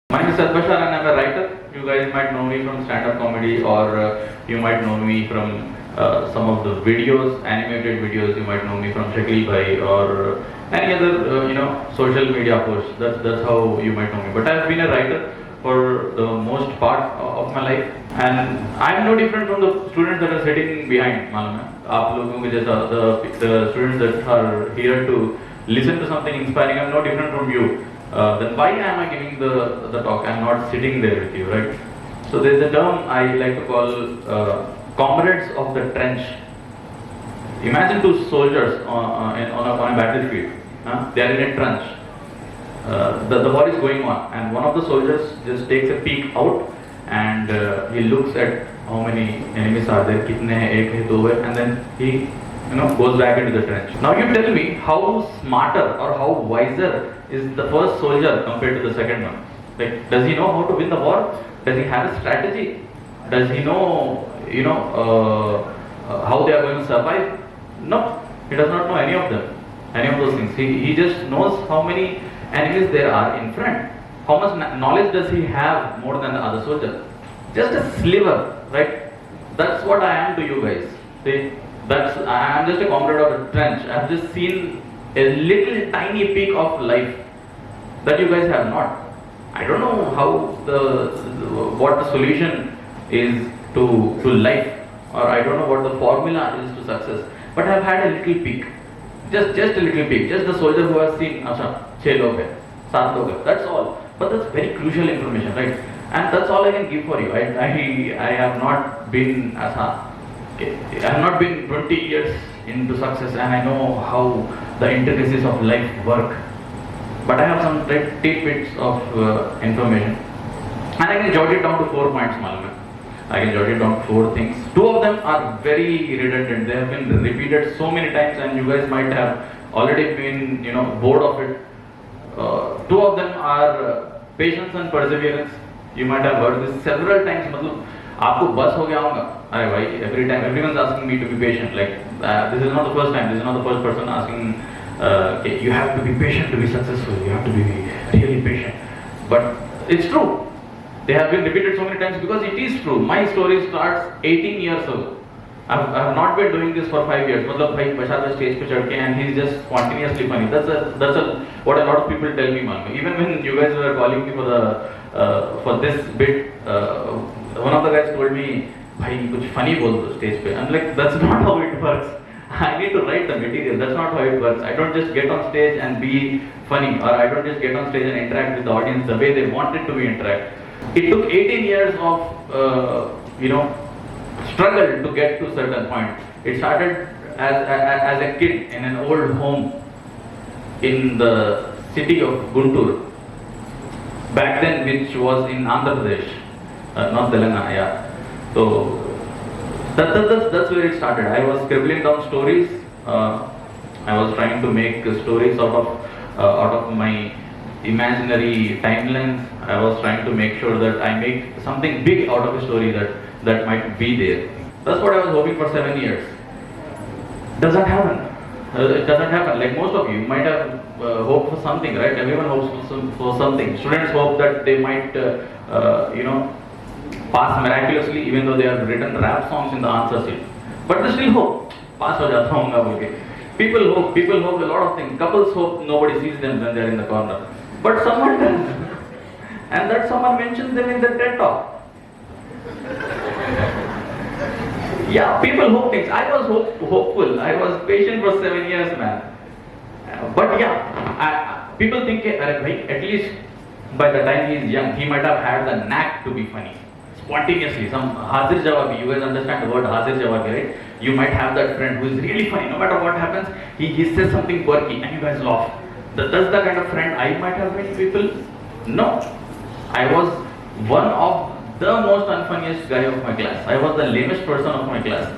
My name is Syed Bashaar and I'm a writer. You guys might know me from stand-up comedy, or you might know me from some of the videos, animated videos. You might know me from Shakil Bhai or any other social media posts. That's how you might know me. But I've been a writer for the most part of my life, and I'm no different from the students that are sitting behind. मालूम है आप लोगों के जैसा the students that are here to listen to something inspiring. I'm no different from you. Then why am I giving the talk? I'm not sitting there with you, right? So there's a term I like to call comrades of the trench. Imagine two soldiers on a battlefield. They are in a trench. The war is going on, and one of the soldiers just takes a peek out, and he looks at how many enemies are there, kitne hai, ek hai, do hai, and then he goes back into the trench. Now you tell me how smarter or how wiser is the first soldier compared to the second one? Like, does he know how to win the war? Does he have a strategy? Does he know, how they are going to survive? No, he does not know any of them, any of those things. He just knows how many enemies there are in front. How much knowledge does he have more than the other soldier? Just a sliver, right? That's what I am to you guys. See? I am just a comrade of a trench. I have just seen a little tiny peak of life that you guys have not. I don't know what the solution is to life, or I don't know what the formula is to success. But I have had a little peak, just a little peak. Just the soldier who has seen, acha, 6 log hai, 7 log hai. That's all. But that's very crucial information, right? And that's all I can give for you. I have not been I have not been 20 years into success, and I know how the intricacies of life work. But I have some tidbits of information, and I can jot it down to 4 points, malum. I can jot it down to 4 things. 2 of them are very redundant. They have been repeated so many times, and you guys might have already been, bored of it. 2 of them are patience and perseverance. You might have heard this several times. मतलब आपको बस हो गया होगा. अरे भाई, every time everyone's asking me to be patient. Like this is not the first time. This is not the first person asking. Okay, you have to be patient to be successful. You have to be really patient. But it's true. They have been repeated so many times because it is true. My story starts 18 years ago. I have not been doing this for 5 years. मतलब भाई Bashaar पे stage पे चढ़ के, and he's just spontaneously funny. That's what a lot of people tell me, man. Even when you guys were calling me for this bit, one of the guys told me, भाई कुछ funny बोल दो stage पे. I'm like, that's not how it works. I need to write the material. That's not how it works. I don't just get on stage and be funny, or I don't just get on stage and interact with the audience the way they wanted to be interact. It took 18 years of struggle to get to a certain point. It started as a kid in an old home in the city of Guntur, back then, which was in Andhra Pradesh, not Telangana. Yeah. So that's where it started. I was scribbling down stories. I was trying to make stories out of my imaginary timelines. I was trying to make sure that I make something big out of a story that might be there. That's what I was hoping for 7 years. Doesn't happen. It doesn't happen. Like most of you might have hoped for something, right? Everyone hopes for something. Students hope that they might, pass miraculously, even though they have written rap songs in the answer sheet. But they still hope. Pass ho jata hoonga bolke. People hope a lot of things. Couples hope nobody sees them when they are in the corner. But someone does. And that someone mentions them in the TED talk. Yeah, people hope things. I was hopeful. I was patient for 7 years, man. But yeah, people think, at least by the time he is young, he might have had the knack to be funny. Spontaneously, some hazir jawabi. You guys understand the word hazir jawabi, right? You might have that friend who is really funny. No matter what happens, he says something quirky and you guys laugh. That's the kind of friend I might have been, people. No, I was one of the most unfunniest guy of my class. I was the lamest person of my class.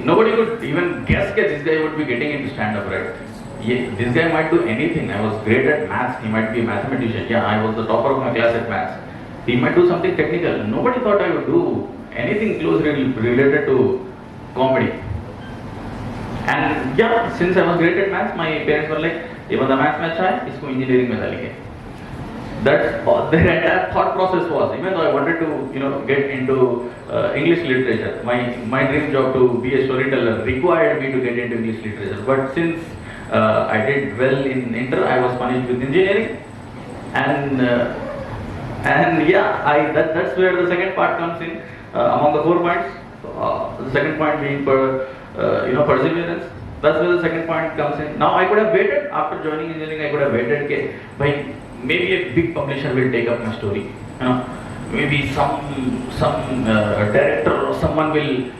Nobody could even guess that this guy would be getting into stand-up, right? Yeah, this guy might do anything. I was great at maths. He might be a mathematician. Yeah, I was the topper of my class at maths. He might do something technical. Nobody thought I would do anything closely related to comedy. And yeah, since I was great at maths, my parents were like, ये बंदा maths में अच्छा है, इसको engineering में डालेंगे. That's their entire thought process was. Even though I wanted to, get into English literature, my dream job to be a storyteller required me to get into English literature. But since I did well in inter, I was punished with engineering, and yeah, that's where the second part comes in among the 4 points. The second point being perseverance. That's where the second point comes in. Now I could have waited after joining engineering. I could have waited. Okay, by maybe a big publisher will take up my story. Maybe some director or someone will.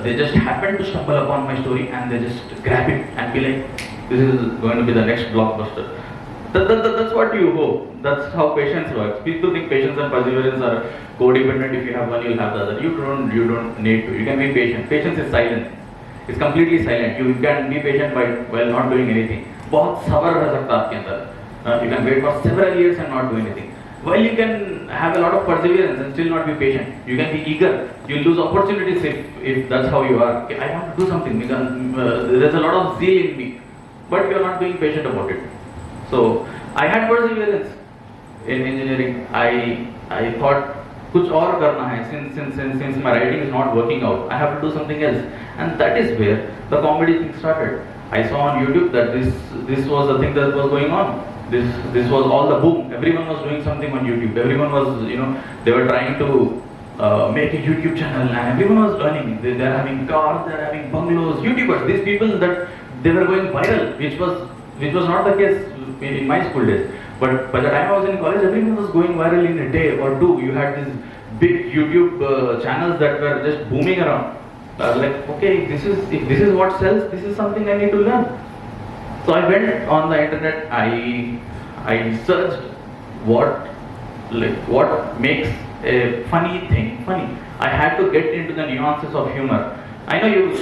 They just happen to stumble upon my story and they just grab it and be like, this is going to be the next blockbuster. That's what you hope. That's how patience works. People think patience and perseverance are codependent. If you have one, you'll have the other. You don't need to. You can be patient. Patience is silent. It's completely silent. You can be patient while not doing anything. बहुत सब्र रह सकता है आपके अंदर. You can wait for several years and not do anything. While you can have a lot of perseverance and still not be patient. You can be eager. You lose opportunities if that's how you are. Okay, I want to do something. There's a lot of zeal in me, but you're not being patient about it. So I had perseverance in engineering. I thought कुछ और करना है. Since my writing is not working out, I have to do something else, and that is where the comedy thing started. I saw on YouTube that this was the thing that was going on. This was all the boom. Everyone was doing something on YouTube. Everyone was, they were trying to make a YouTube channel, and everyone was earning. They're having cars, they're having bungalows. YouTubers, these people that they were going viral, which was not the case in my school days. But by the time I was in college, everyone was going viral in a day or two. You had these big YouTube channels that were just booming around. I was like, okay, if this is what sells, this is something I need to learn. So I went on the internet. I searched what makes a funny thing funny. I had to get into the nuances of humor. I know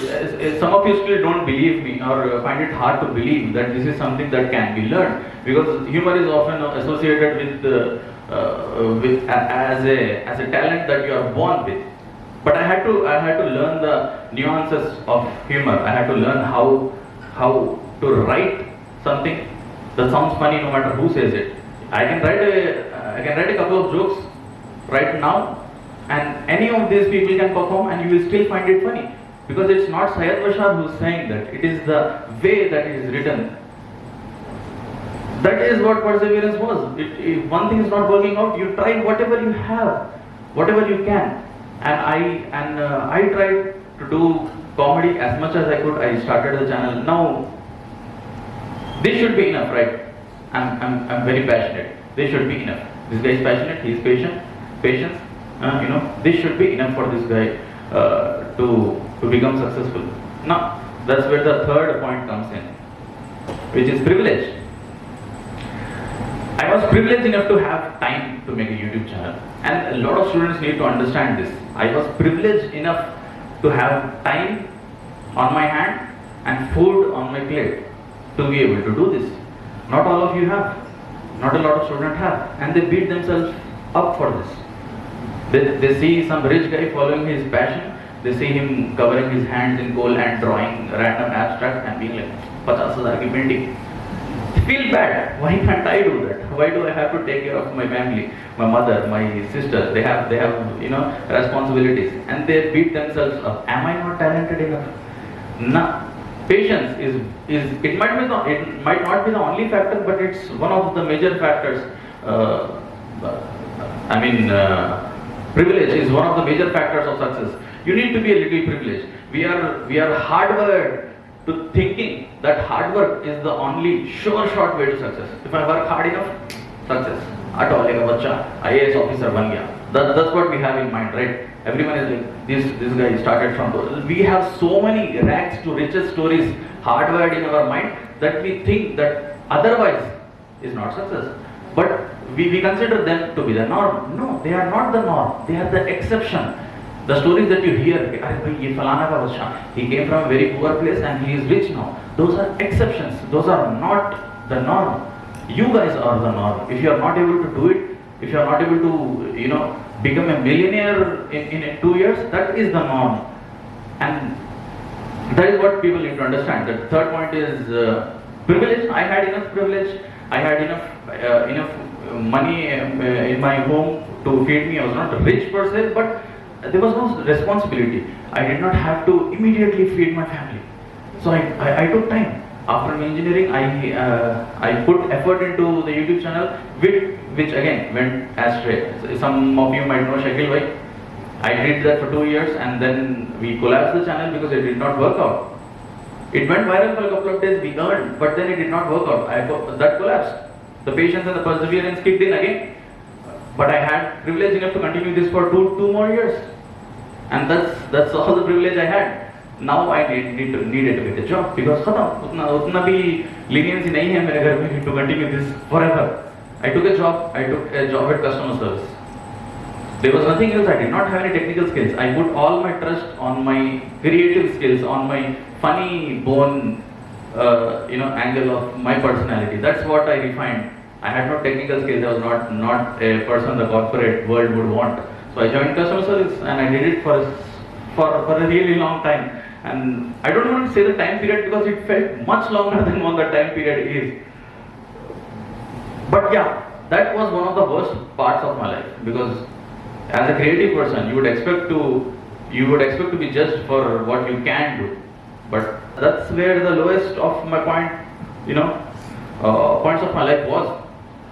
some of you still don't believe me or find it hard to believe that this is something that can be learned, because humor is often associated with as a talent that you are born with. But I had to learn the nuances of humor. I had to learn how to write something that sounds funny no matter who says it. I can write a couple of jokes right now, and any of these people can perform, and you will still find it funny. Because it's not Syed Bashaar who's saying that, it is the way that it is written. That is what perseverance was. If one thing is not working out, you try whatever you have, whatever you can. And I tried to do comedy as much as I could. I started the channel. Now, this should be enough, right? I'm very passionate. This should be enough. This guy is passionate. He is patient. Patience. This should be enough for this guy to become successful. Now, that's where the third point comes in, which is privilege. I was privileged enough to have time to make a YouTube channel, and a lot of students need to understand this. I was privileged enough to have time on my hand and food on my plate to be able to do this. Not all of you have, not a lot of students have, and they beat themselves up for this. They see some rich guy following his passion. They see him covering his hands in coal and drawing random abstract and being like, 50,000 ki painting. Feel bad. Why can't I do that? Why do I have to take care of my family, my mother, my sister? They have responsibilities, and they beat themselves up. Am I not talented enough? No. Patience is it might not be the only factor, but it's one of the major factors. Privilege is one of the major factors of success. You need to be a little privileged. We are hardwired to thinking that hard work is the only short way to success. If I work hard enough, success. Auto lega bacha, IAS officer ban gaya. That's what we have in mind, right? Everyone is like, this guy started from. We have so many rags to riches stories hardwired in our mind that we think that otherwise is not success. But we consider them to be the norm. No, they are not the norm. They are the exception. The stories that you hear, he came from a very poor place and he is rich now. Those are exceptions. Those are not the norm. You guys are the norm. If you are not able to do it, if you are not able to, become a millionaire in 2 years, that is the norm. And that is what people need to understand. The third point is privilege. I had enough privilege. I had enough money in my home to feed me. I was not rich per se, but there was no responsibility. I did not have to immediately feed my family. So I took time. After engineering, I put effort into the YouTube channel, which again went astray. Some of you might know Shakil Bhai. I did that for 2 years and then we collapsed the channel because it did not work out. It went viral for a couple of days, we earned, but then it did not work out. That collapsed. The patience and the perseverance kicked in again. But I had privilege enough to continue this for two more years. And that's all the privilege I had. Now I needed to get a job because utna bhi leniency nahi hai mere ghar mein to continue this forever. I took a job at customer service. There was nothing else. I did not have any technical skills. I put all my trust on my creative skills, on my funny bone, angle of my personality. That's what I refined. I had no technical skills. I was not a person the corporate world would want. So I joined customer service and I did it for a really long time. And I don't want to say the time period because it felt much longer than what the time period is. But yeah, that was one of the worst parts of my life because as a creative person, you would expect to be judged for what you can do. But that's where the lowest of my points of my life was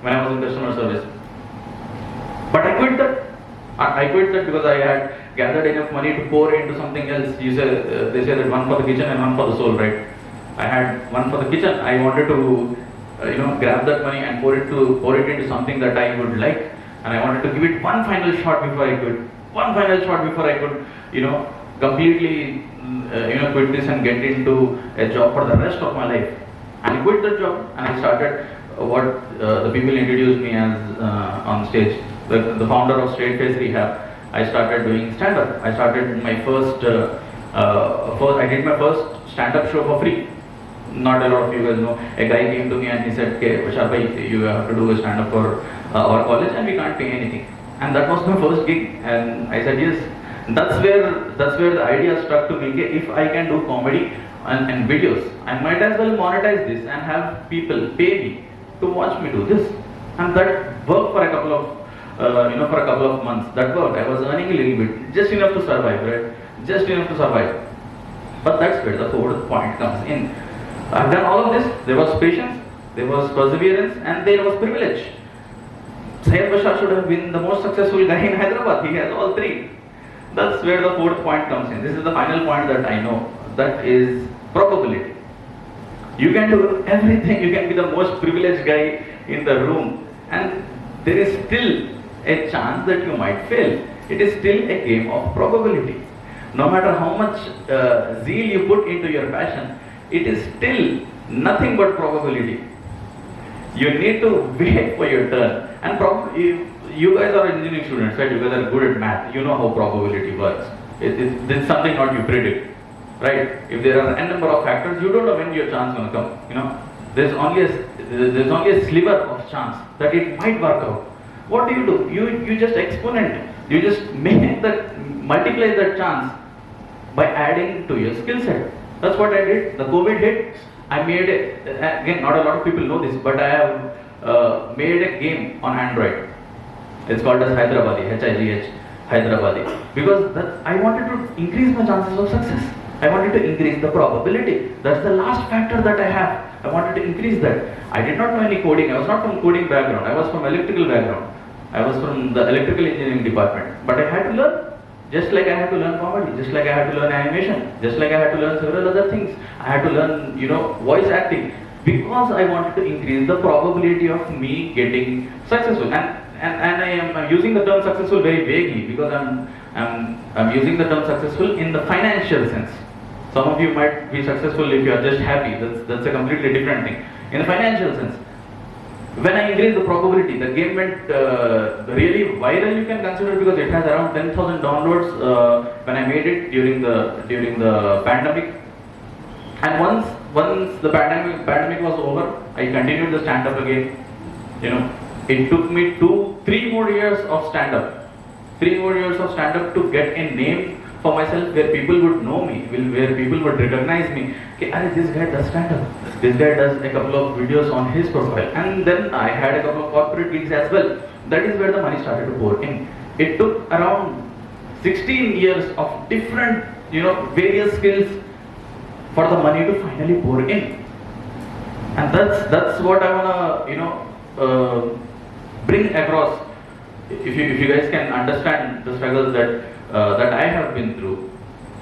when I was in customer service. But I quit that. I quit that because I had gathered enough money to pour into something else. They say that one for the kitchen and one for the soul, right? I had one for the kitchen. I wanted to, grab that money and pour it into something that I would like. And I wanted to give it one final shot before I could. Completely, quit this and get into a job for the rest of my life. And I quit that job and I started what the people introduced me as on stage. The founder of Straight Face Rehab. I started doing stand-up. I started my I did my first stand-up show for free. Not a lot of you guys know. A guy came to me and he said, "Okay, Bashaar bhai, you have to do a stand-up for our college and we can't pay anything." And that was my first gig. And I said yes. That's where the idea struck to me. Okay, if I can do comedy and videos, I might as well monetize this and have people pay me to watch me do this. And that worked for a couple of months. That worked. I was earning a little bit, just enough to survive, right? Just enough to survive. But that's where the fourth point comes in. I've done all of this. There was patience, there was perseverance, and there was privilege. Syed Bashaar should have been the most successful guy in Hyderabad. He has all three. That's where the fourth point comes in. This is the final point that I know. That is probability. You can do everything. You can be the most privileged guy in the room, and there is still a chance that you might fail. It is still a game of probability. No matter how much zeal you put into your passion, it is still nothing but probability. You need to wait for your turn. And you guys are engineering students, right? You guys are good at math. You know how probability works. It's something not you predict, right? If there are n number of factors, you don't know when your chance is going to come. There's only a sliver of chance that it might work out. What do? You just exponent. You just multiply that chance by adding to your skill set. That's what I did. The COVID hit. I made again, not a lot of people know this, but I have made a game on Android. It's called as Hyderabadi, H-I-G-H, Hyderabadi. Because I wanted to increase my chances of success. I wanted to increase the probability. That's the last factor that I have. I wanted to increase that. I did not know any coding. I was not from coding background. I was from electrical background. I was from the electrical engineering department. But I had to learn. Just like I had to learn comedy, just like I had to learn animation, just like I had to learn several other things. I had to learn, voice acting, because I wanted to increase the probability of me getting successful. And I am using the term successful very vaguely because I'm using the term successful in the financial sense. Some of you might be successful if you are just happy. That's a completely different thing. In the financial sense, when I increased the probability, the game went really viral, you can consider, because it has around 10,000 downloads when I made it during the pandemic. And once the pandemic was over, I continued the stand-up again. It took me 3 more years of stand-up. 3 more years of stand-up to get a name for myself where people would know me, where people would recognize me. Okay, this guy does stand-up. This guy does a couple of videos on his profile. And then I had a couple of corporate gigs as well. That is where the money started to pour in. It took around 16 years of different, various skills for the money to finally pour in. And that's what I wanna, bring across. If you guys can understand the struggles that I have been through,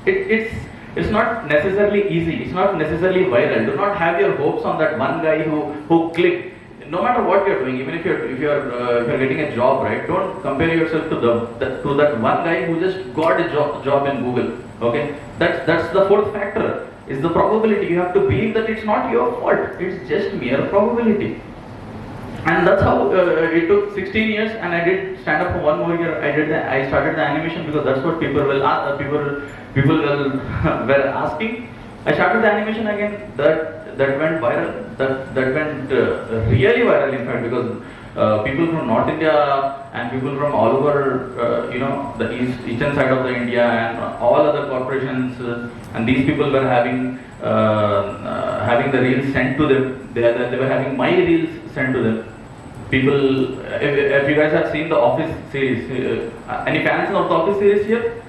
it's not necessarily easy. It's not necessarily viral. Do not have your hopes on that one guy who clicked. No matter what you're doing, even if you're getting a job, right? Don't compare yourself to that one guy who just got a job in Google. Okay, that's the fourth factor. Is the probability. You have to believe that it's not your fault. It's just mere probability. And that's how it took 16 years, and I did stand up for 1 more year. I started the animation because that's what people were asking. I started the animation again. That went viral. That went really viral, in fact, because people from North India and people from all over, the eastern side of the India and all other corporations, and these people were having the reels sent to them. They were having my reels sent to them. People, if you guys have seen the Office series, any fans of the Office series here?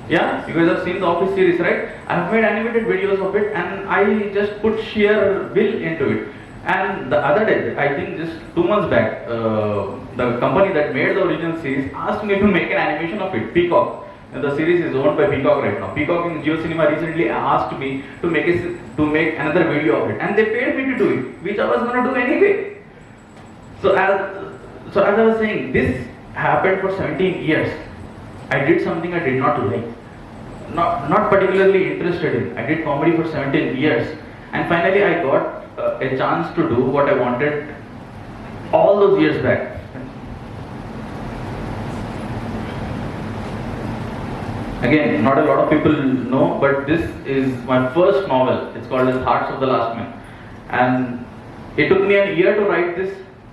Yeah, you guys have seen the Office series, right? I have made animated videos of it, and I just put sheer will into it. And the other day, I think just 2 months back, the company that made the original series asked me to make an animation of it, Peacock. And the series is owned by Peacock right now. Peacock in Jio Cinema recently asked me to make another video of it, and they paid me to do it, which I was going to do anyway. So as I was saying, this happened for 17 years. I did something I did not like, not particularly interested in. I did comedy for 17 years, and finally I got a chance to do what I wanted all those years back. Again, not a lot of people know, but this is my first novel. It's called as Hearts of the Last Man, and it took me a year to write this,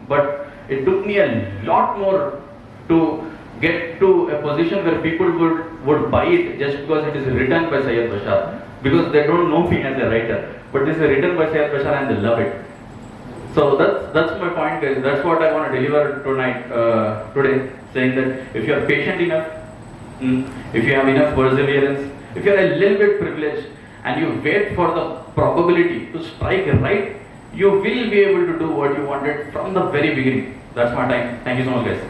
but it took me a lot more to get to a position where people would buy it just because it is written by Syed Bashaar, because they don't know me as a writer, but this is written by Syed Bashaar and they love it. So that's my point, guys. That's what I want to deliver today, saying that if you are patient enough, if you have enough perseverance, if you are a little bit privileged, and you wait for the probability to strike right, you will be able to do what you wanted from the very beginning. That's my time. Thank you so much, guys.